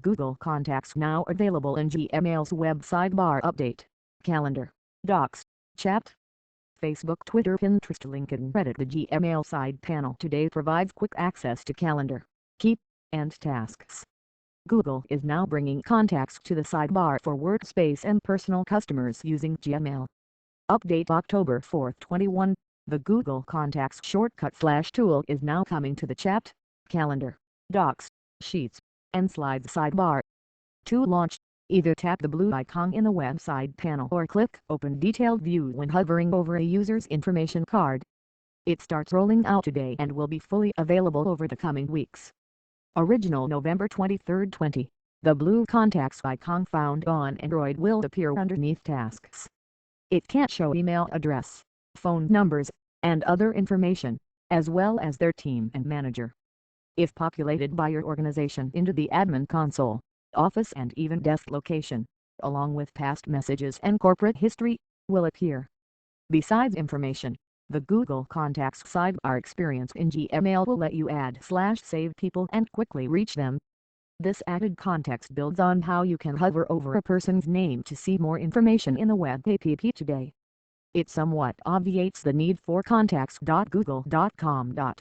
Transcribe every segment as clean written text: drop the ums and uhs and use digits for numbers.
Google Contacts now available in Gmail's web sidebar update, calendar, docs, chat, Facebook, Twitter, Pinterest, LinkedIn, Reddit. The Gmail side panel today provides quick access to calendar, keep, and tasks. Google is now bringing contacts to the sidebar for Workspace and personal customers using Gmail. Update October 4, 21. The Google Contacts shortcut /tool is now coming to the chat, calendar, docs, sheets, and slides sidebar. To launch, either tap the blue icon in the web side panel or click Open Detailed View when hovering over a user's information card. It starts rolling out today and will be fully available over the coming weeks. Original November 23, 20. The blue contacts icon found on Android will appear underneath tasks. It can show email address, phone numbers, and other information, as well as their team and manager. If populated by your organization into the admin console, office and even desk location, along with past messages and corporate history, will appear. Besides information, the Google Contacts sidebar experience in Gmail will let you add/save people and quickly reach them. This added context builds on how you can hover over a person's name to see more information in the web app today. It somewhat obviates the need for contacts.google.com.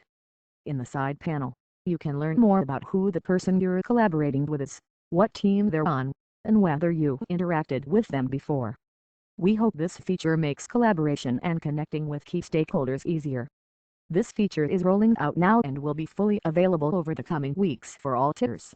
In the side panel, you can learn more about who the person you're collaborating with is, what team they're on, and whether you interacted with them before. We hope this feature makes collaboration and connecting with key stakeholders easier. This feature is rolling out now and will be fully available over the coming weeks for all tiers.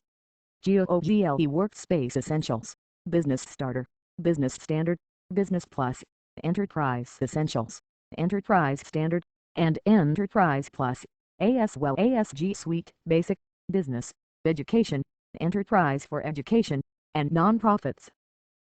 GOGLE Workspace Essentials, Business Starter, Business Standard, Business Plus, Enterprise Essentials, Enterprise Standard, and Enterprise Plus, ASG Suite, Basic, Business, Education, Enterprise for Education, and Nonprofits.